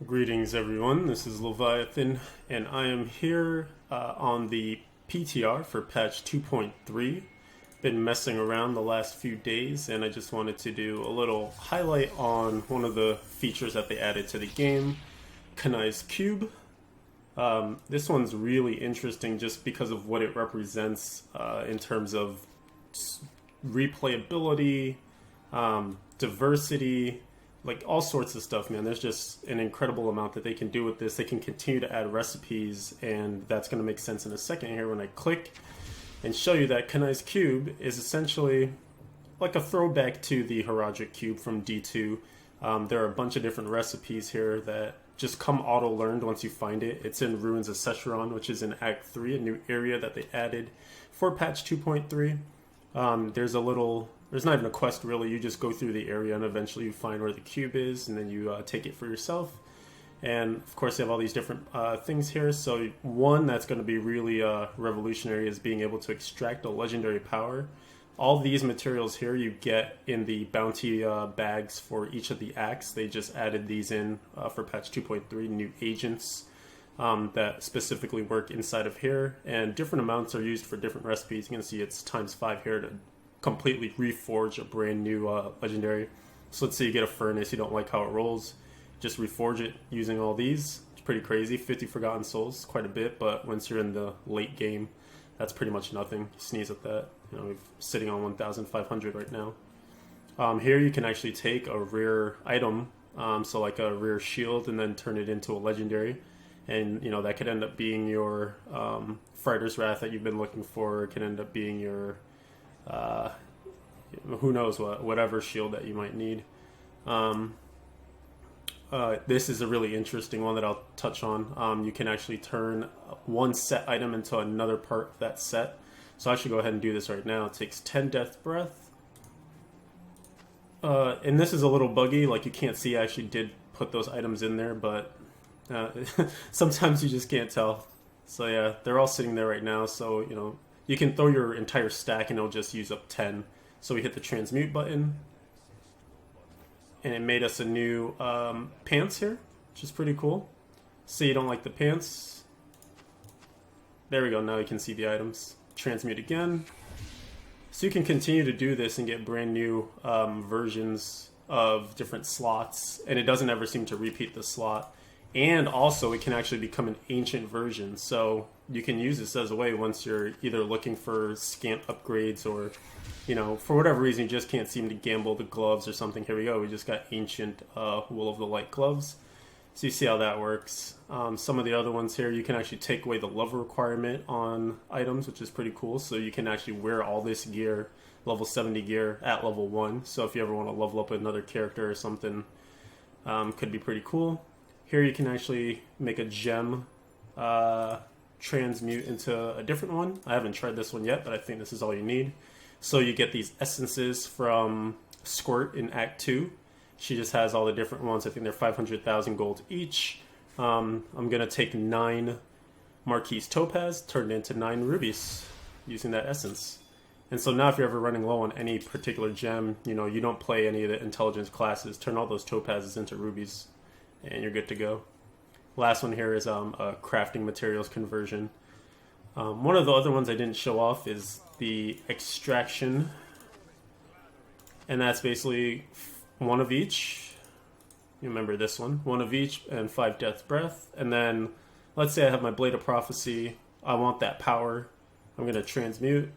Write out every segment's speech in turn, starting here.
Greetings everyone, this is Leviathan and I am here on the PTR for patch 2.3. Been messing around the last few days and I just wanted to do a little highlight on one of the features that they added to the game, Kanai's Cube. This one's really interesting just because of what it represents in terms of replayability, diversity, like all sorts of stuff, man. There's just an incredible amount that they can do with this. They can continue to add recipes, and that's going to make sense in a second here when I click and show you that Kanai's Cube is essentially like a throwback to the Horadric Cube from D2. There are a bunch of different recipes here that just come auto-learned once you find it. It's in Ruins of Secheron, which is in Act 3, a new area that they added for patch 2.3. There's not even a quest really, you just go through the area and eventually you find where the cube is and then you take it for yourself. And of course they have all these different things here. So one that's going to be really revolutionary is being able to extract a legendary power. All these materials here you get in the bounty bags for each of the acts. They just added these in for patch 2.3, new agents that specifically work inside of here. And different amounts are used for different recipes. You can see it's ×5 here to completely reforge a brand new legendary. So let's say you get a furnace, you don't like how it rolls, just reforge it using all these. It's pretty crazy. 50 forgotten souls, quite a bit, but once you're in the late game, that's pretty much nothing. You sneeze at that. You know, we're sitting on 1,500 right now. Here you can actually take a rare item, so like a rare shield, and then turn it into a legendary. And you know that could end up being your Fighter's Wrath that you've been looking for. It can end up being your who knows whatever shield that you might need. This is a really interesting one that I'll touch on. You can actually turn one set item into another part of that set. So I should go ahead and do this right now. It takes 10 death breath. And this is a little buggy, like you can't see I actually did put those items in there, but sometimes you just can't tell. So yeah, they're all sitting there right now, so you know, you can throw your entire stack and it'll just use up 10. So we hit the transmute button. And it made us a new pants here, which is pretty cool. Say you don't like the pants. There we go, now you can see the items. Transmute again. So you can continue to do this and get brand new versions of different slots. And it doesn't ever seem to repeat the slot. And also it can actually become an ancient version. So you can use this as a way once you're either looking for scant upgrades or, you know, for whatever reason you just can't seem to gamble the gloves or something. Here we go, we just got ancient Wool of the Light gloves. So you see how that works. Some of the other ones here, you can actually take away the level requirement on items, which is pretty cool. So you can actually wear all this gear, level 70 gear, at level 1. So if you ever want to level up another character or something, could be pretty cool. Here you can actually make a gem transmute into a different one. I haven't tried this one yet, but I think this is all you need. So you get these essences from Squirt in Act 2. She just has all the different ones. I think they're 500,000 gold each. I'm going to take 9 Marquise Topaz, turn it into 9 rubies using that essence. And so now if you're ever running low on any particular gem, you know, you don't play any of the intelligence classes, turn all those topazes into rubies, and you're good to go. Last one here is a crafting materials conversion. One of the other ones I didn't show off is the extraction, and that's basically one of each. You remember this one of each and 5 death breath. And then let's say I have my Blade of Prophecy, I want that power, I'm going to transmute,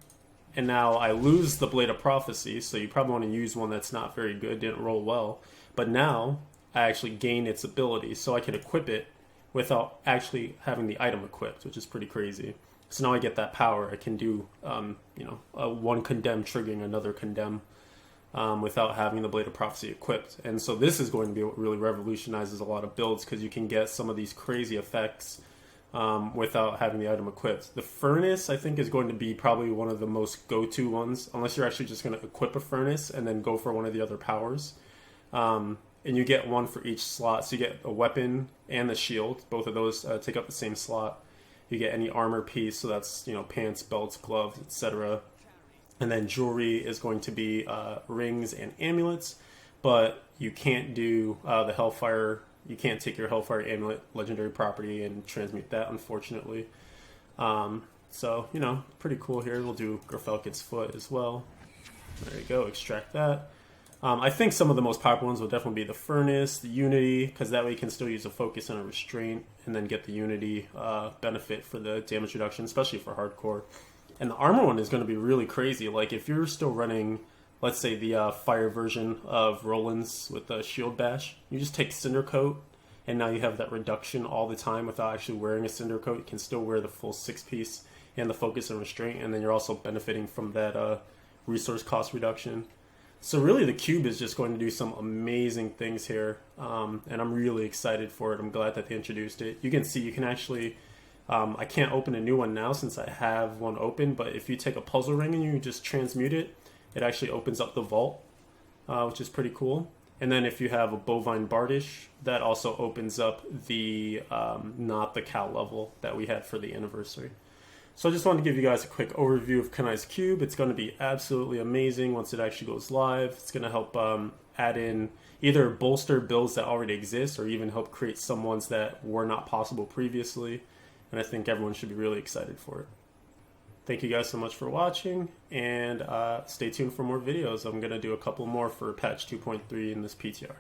and now I lose the Blade of Prophecy, so you probably want to use one that's not very good, didn't roll well, but now I actually gain its ability, so I can equip it without actually having the item equipped, which is pretty crazy. So now I get that power. I can do, you know, one condemn triggering another condemn without having the Blade of Prophecy equipped. And so this is going to be what really revolutionizes a lot of builds, because you can get some of these crazy effects without having the item equipped. The Furnace, I think, is going to be probably one of the most go-to ones, unless you're actually just going to equip a Furnace and then go for one of the other powers. And you get one for each slot. So you get a weapon and the shield. Both of those take up the same slot. You get any armor piece, so that's, you know, pants, belts, gloves, etc. And then jewelry is going to be rings and amulets, but you can't do the Hellfire You can't take your Hellfire Amulet legendary property and transmute that, unfortunately. So, you know, pretty cool here. We'll do Gerfelkin's Foot as well. There you go, extract that. I think some of the most popular ones will definitely be the Furnace, the Unity, because that way you can still use a Focus and a Restraint, and then get the Unity benefit for the damage reduction, especially for hardcore. And the armor one is going to be really crazy. Like, if you're still running, let's say, the fire version of Roland's with the Shield Bash, you just take Cinder Coat, and now you have that reduction all the time without actually wearing a Cinder Coat. You can still wear the full 6-piece and the Focus and Restraint, and then you're also benefiting from that resource cost reduction. So really the cube is just going to do some amazing things here, and I'm really excited for it. I'm glad that they introduced it. You can see you can actually, I can't open a new one now since I have one open, but if you take a puzzle ring and you just transmute it, it actually opens up the vault, which is pretty cool. And then if you have a Bovine Bardish, that also opens up the not the cow level that we had for the anniversary. So I just wanted to give you guys a quick overview of Kanai's Cube. It's going to be absolutely amazing once it actually goes live. It's going to help add in either bolster builds that already exist or even help create some ones that were not possible previously. And I think everyone should be really excited for it. Thank you guys so much for watching, and stay tuned for more videos. I'm going to do a couple more for patch 2.3 in this PTR.